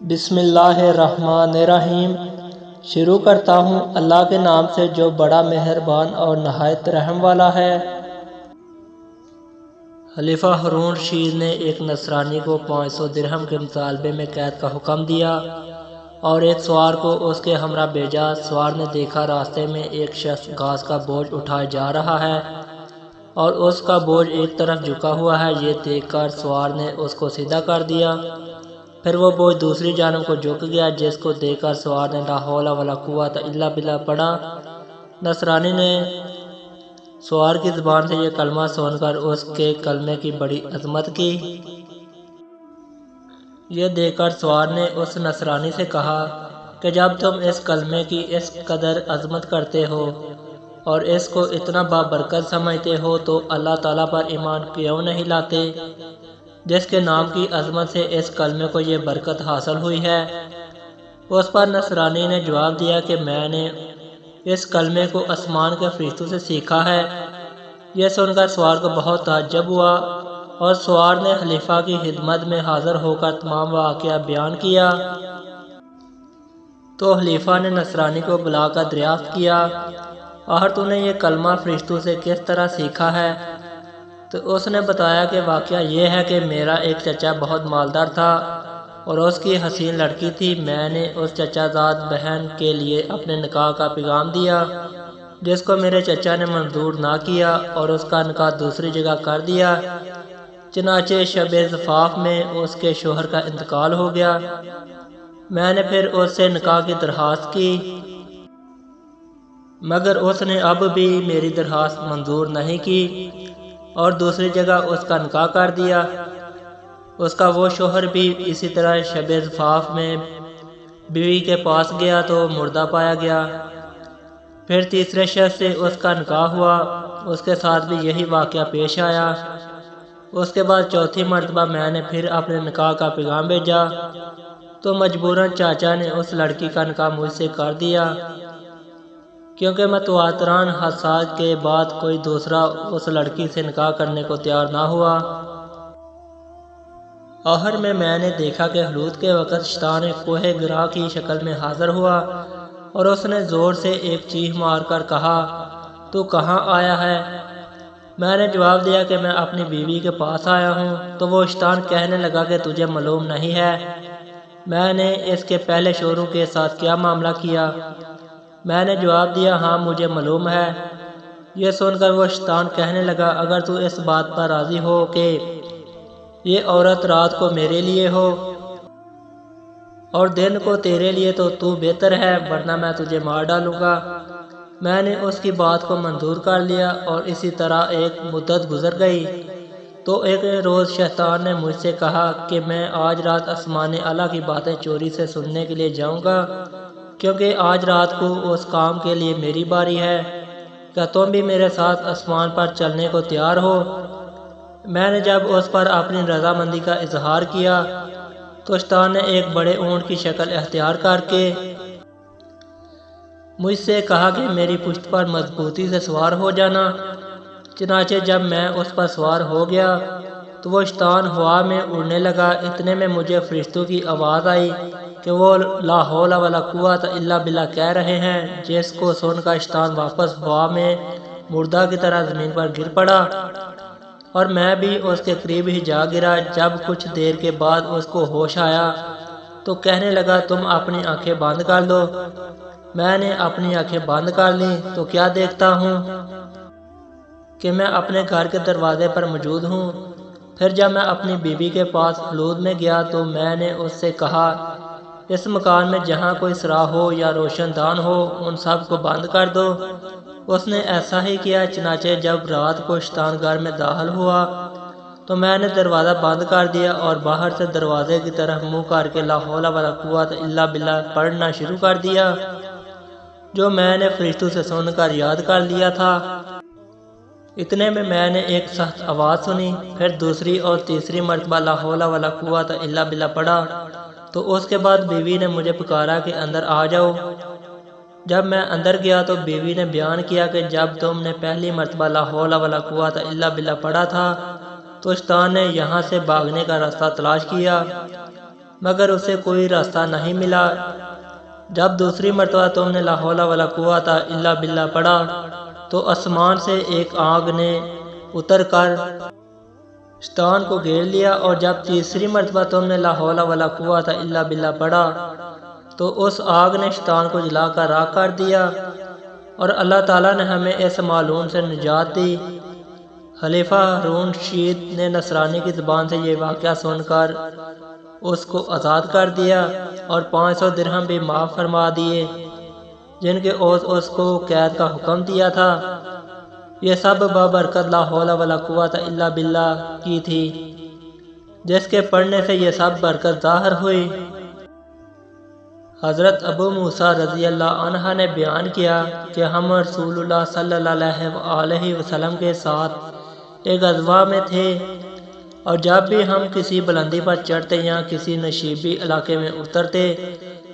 بسم اللہ الرحمن الرحیم۔ شروع کرتا ہوں اللہ کے نام سے جو بڑا مہربان اور نہایت رحم والا ہے۔ خلیفہ ہارون رشید نے ایک نصرانی کو 500 درہم کے مطالبے میں قید کا حکم دیا اور ایک سوار کو اس کے ہمراہ بھیجا۔ سوار نے دیکھا راستے میں ایک شخص گھاس کا بوجھ اٹھائے جا رہا ہے اور اس کا بوجھ ایک طرف جھکا ہوا ہے۔ یہ دیکھ کر سوار نے اس کو سیدھا کر دیا، پھر وہ بوجھ دوسری جانب کو جھک گیا، جس کو دیکھ کر سوار نے لا حول ولا قوت الا باللہ پڑھا۔ نصرانی نے سوار کی زبان سے یہ کلمہ سن کر اس کے کلمے کی بڑی عظمت کی۔ یہ دیکھ کر سوار نے اس نصرانی سے کہا کہ جب تم اس کلمے کی اس قدر عظمت کرتے ہو اور اس کو اتنا بابرکت سمجھتے ہو تو اللہ تعالیٰ پر ایمان کیوں نہیں لاتے، جس کے نام کی عظمت سے اس کلمے کو یہ برکت حاصل ہوئی ہے؟ اس پر نصرانی نے جواب دیا کہ میں نے اس کلمے کو آسمان کے فرشتوں سے سیکھا ہے۔ یہ سن کر سوار کو بہت تعجب ہوا اور سوار نے خلیفہ کی خدمت میں حاضر ہو کر تمام واقعہ بیان کیا۔ تو خلیفہ نے نصرانی کو بلا کر دریافت کیا، آخر تو نے یہ کلمہ فرشتوں سے کس طرح سیکھا ہے؟ تو اس نے بتایا کہ واقعہ یہ ہے کہ میرا ایک چچا بہت مالدار تھا اور اس کی حسین لڑکی تھی۔ میں نے اس چچا زاد بہن کے لیے اپنے نکاح کا پیغام دیا، جس کو میرے چچا نے منظور نہ کیا اور اس کا نکاح دوسری جگہ کر دیا۔ چنانچہ شب زفاف میں اس کے شوہر کا انتقال ہو گیا۔ میں نے پھر اس سے نکاح کی درخواست کی، مگر اس نے اب بھی میری درخواست منظور نہیں کی اور دوسری جگہ اس کا نکاح کر دیا۔ اس کا وہ شوہر بھی اسی طرح شب زفاف میں بیوی کے پاس گیا تو مردہ پایا گیا۔ پھر تیسرے شخص سے اس کا نکاح ہوا، اس کے ساتھ بھی یہی واقعہ پیش آیا۔ اس کے بعد چوتھی مرتبہ میں نے پھر اپنے نکاح کا پیغام بھیجا تو مجبوراً چاچا نے اس لڑکی کا نکاح مجھ سے کر دیا، کیونکہ متواتراً حادثات کے بعد کوئی دوسرا اس لڑکی سے نکاح کرنے کو تیار نہ ہوا۔ آخر میں نے دیکھا کہ حلوط کے وقت شیطان ایک کوہ گرا کی شکل میں حاضر ہوا اور اس نے زور سے ایک چیخ مار کر کہا، تو کہاں آیا ہے؟ میں نے جواب دیا کہ میں اپنی بیوی کے پاس آیا ہوں۔ تو وہ شیطان کہنے لگا کہ تجھے معلوم نہیں ہے میں نے اس کے پہلے شوہروں کے ساتھ کیا معاملہ کیا؟ میں نے جواب دیا ہاں مجھے معلوم ہے۔ یہ سن کر وہ شیطان کہنے لگا اگر تو اس بات پر راضی ہو کہ یہ عورت رات کو میرے لیے ہو اور دن کو تیرے لیے تو بہتر ہے، ورنہ میں تجھے مار ڈالوں گا۔ میں نے اس کی بات کو منظور کر لیا اور اسی طرح ایک مدت گزر گئی۔ تو ایک روز شیطان نے مجھ سے کہا کہ میں آج رات آسمان اعلیٰ کی باتیں چوری سے سننے کے لیے جاؤں گا، کیونکہ آج رات کو اس کام کے لیے میری باری ہے۔ کیا تم بھی میرے ساتھ آسمان پر چلنے کو تیار ہو؟ میں نے جب اس پر اپنی رضامندی کا اظہار کیا تو شیطان نے ایک بڑے اونٹ کی شکل اختیار کر کے مجھ سے کہا کہ میری پشت پر مضبوطی سے سوار ہو جانا۔ چنانچہ جب میں اس پر سوار ہو گیا تو وہ شیطان ہوا میں اڑنے لگا۔ اتنے میں مجھے فرشتوں کی آواز آئی کہ وہ لا حول ولا قوت الا باللہ کہہ رہے ہیں، جس کو سن کر شیطان واپس ہوا میں مردہ کی طرح زمین پر گر پڑا اور میں بھی اس کے قریب ہی جا گرا۔ جب کچھ دیر کے بعد اس کو ہوش آیا تو کہنے لگا تم اپنی آنکھیں بند کر دو۔ میں نے اپنی آنکھیں بند کر لیں تو کیا دیکھتا ہوں کہ میں اپنے گھر کے دروازے پر موجود ہوں۔ پھر جب میں اپنی بیوی کے پاس خلوت میں گیا تو میں نے اس سے کہا اس مکان میں جہاں کوئی سراغ ہو یا روشن دان ہو ان سب کو بند کر دو۔ اس نے ایسا ہی کیا۔ چنانچہ جب رات کو شیطان گھر میں داخل ہوا تو میں نے دروازہ بند کر دیا اور باہر سے دروازے کی طرف منہ کر کے لا حول ولا قوت الا باللہ پڑھنا شروع کر دیا، جو میں نے فرشتوں سے سن کر یاد کر لیا تھا۔ اتنے میں نے ایک سخت آواز سنی، پھر دوسری اور تیسری مرتبہ لا حول ولا قوت الا باللہ پڑھا تو اس کے بعد بیوی نے مجھے پکارا کہ اندر آ جاؤ۔ جب میں اندر گیا تو بیوی نے بیان کیا کہ جب تم نے پہلی مرتبہ لا حول ولا قوت الا باللہ پڑھا تھا تو شیطان نے یہاں سے بھاگنے کا راستہ تلاش کیا مگر اسے کوئی راستہ نہیں ملا۔ جب دوسری مرتبہ تم نے لا حول ولا قوت الا باللہ پڑھا تو آسمان سے ایک آگ نے اتر کر شیطان کو گھیر لیا، اور جب تیسری مرتبہ تم نے لا حول ولا قوت الا باللہ پڑھا تو اس آگ نے شیطان کو جلا کر راکھ کر دیا، اور اللہ تعالیٰ نے ہمیں اس معلوم سے نجات دی۔ خلیفہ ہارون رشید نے نصرانی کی زبان سے یہ واقعہ سن کر اس کو آزاد کر دیا اور 500 درہم بھی معاف فرما دیے جن کے عوض اس کو قید کا حکم دیا تھا۔ یہ سب بابرکت لا حول ولا قوت الا باللہ کی تھی، جس کے پڑھنے سے یہ سب برکت ظاہر ہوئی۔ حضرت ابو موسیٰ رضی اللہ عنہ نے بیان کیا کہ ہم رسول اللہ صلی اللہ علیہ وسلم کے ساتھ ایک غزوہ میں تھے، اور جب بھی ہم کسی بلندی پر چڑھتے یا کسی نشیبی علاقے میں اترتے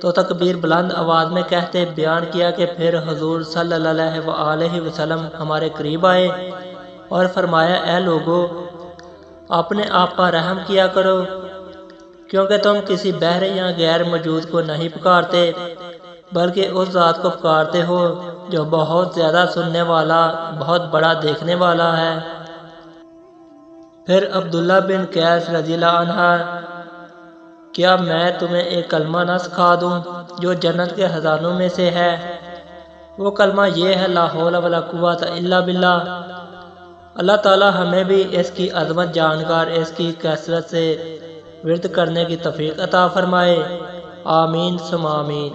تو تکبیر بلند آواز میں کہتے۔ بیان کیا کہ پھر حضور صلی اللہ علیہ وسلم ہمارے قریب آئے اور فرمایا، اے لوگو، اپنے آپ پر رحم کیا کرو، کیونکہ تم کسی بہرے یا غیر موجود کو نہیں پکارتے بلکہ اس ذات کو پکارتے ہو جو بہت زیادہ سننے والا، بہت بڑا دیکھنے والا ہے۔ پھر عبداللہ بن قیس رضی اللہ عنہ، کیا میں تمہیں ایک کلمہ نہ سکھا دوں جو جنت کے خزانوں میں سے ہے؟ وہ کلمہ یہ ہے، لا حول ولا قوت الا باللہ۔ اللہ تعالی ہمیں بھی اس کی عظمت جان کر اس کی کثرت سے ورد کرنے کی توفیق عطا فرمائے، آمین ثم آمین۔